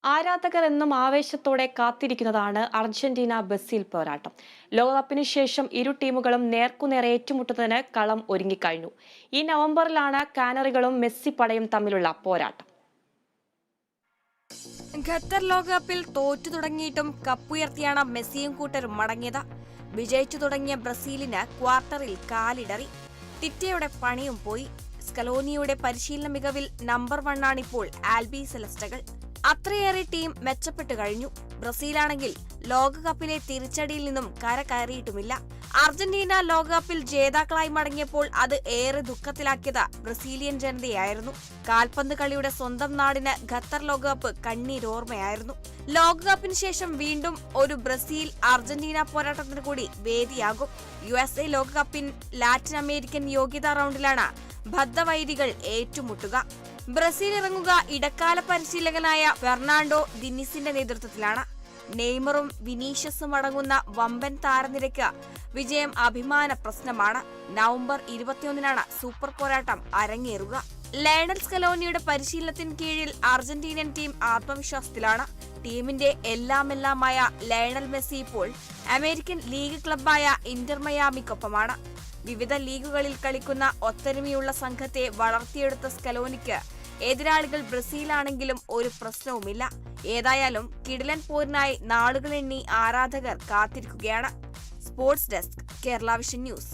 ആരാധകർ എന്നും ആവേശത്തോടെ കാത്തിരിക്കുന്നതാണ് അർജന്റീന ബ്രസീൽ പോരാട്ടം. ലോകകപ്പിനു ശേഷം ഇരു ടീമുകളും നേർക്കുനേർ ഏറ്റുമുട്ടുന്നതിന് കളം ഒരുങ്ങിക്കഴിഞ്ഞു. ഈ നവംബറിലാണ് കാനറികളും മെസ്സി പടയും തമ്മിലുള്ള പോരാട്ടം. ഖത്തർ ലോകകപ്പിൽ തോറ്റു തുടങ്ങിയിട്ടും കപ്പുയർത്തിയാണ് മെസ്സിയും കൂട്ടരും മടങ്ങിയത്. വിജയിച്ചു തുടങ്ങിയ ബ്രസീലിന് ക്വാർട്ടറിൽ കാലിടറി. ടിറ്റയുടെ പണിയും പോയി. സ്കലോനിയുടെ പരിശീലന മികവിൽ നമ്പർ 1 ആണിപ്പോൾ ആൽബി സെലസ്റ്റകൾ. അത്രയേറെ ടീം മെച്ചപ്പെട്ടു കഴിഞ്ഞു. ബ്രസീലാണെങ്കിൽ ലോകകപ്പിലെ തിരിച്ചടിയിൽ നിന്നും കരകയറിയിട്ടുമില്ല. അർജന്റീന ലോകകപ്പിൽ ജേതാക്കളായി മടങ്ങിയപ്പോൾ അത് ഏറെ ദുഃഖത്തിലാക്കിയത് ബ്രസീലിയൻ ജനതയായിരുന്നു. കാൽപന്ത് കളിയുടെ സ്വന്തം നാടിന് ഖത്തർ ലോകകപ്പ് കണ്ണീരോർമ്മയായിരുന്നു. ലോകകപ്പിന് ശേഷം വീണ്ടും ഒരു ബ്രസീൽ അർജന്റീന പോരാട്ടത്തിന് കൂടി വേദിയാകും. USA ലോകകപ്പിൻ ലാറ്റിൻ അമേരിക്കൻ യോഗ്യതാ റൗണ്ടിലാണ് ബദ്ധവൈരികൾ ഏറ്റുമുട്ടുക. ബ്രസീൽ ഇറങ്ങുക ഇടക്കാല പരിശീലകനായ ഫെർണാണ്ടോ ദിനിസിന്റെ നേതൃത്വത്തിലാണ്. നെയ്മറും വിനീഷ്യസും അടങ്ങുന്ന വമ്പൻ താരനിരയ്ക്ക് വിജയം അഭിമാന പ്രശ്നമാണ്. നവംബർ 21-നാണ് സൂപ്പർ പോരാട്ടം അരങ്ങേറുക. ലയണൽ സ്കലോനിയുടെ പരിശീലനത്തിന് കീഴിൽ അർജന്റീനൻ ടീം ആത്മവിശ്വാസത്തിലാണ്. ടീമിന്റെ എല്ലാമെല്ലാമായ ലയണൽ മെസ്സി ഇപ്പോൾ അമേരിക്കൻ ലീഗ് ക്ലബായ ഇന്റർ മയാമിക്കൊപ്പമാണ്. വിവിധ ലീഗുകളിൽ കളിക്കുന്ന ഒത്തൊരുമയുള്ള സംഘത്തെ വളർത്തിയെടുത്ത സ്കലോനിക്ക് എതിരാളികൾ ബ്രസീലാണെങ്കിലും ഒരു പ്രശ്നവുമില്ല. ഏതായാലും കിടിലൻ പോരിനായി നാളുകളെണ്ണി ആരാധകർ കാത്തിരിക്കുകയാണ്. Sports desk, Kerala vision news.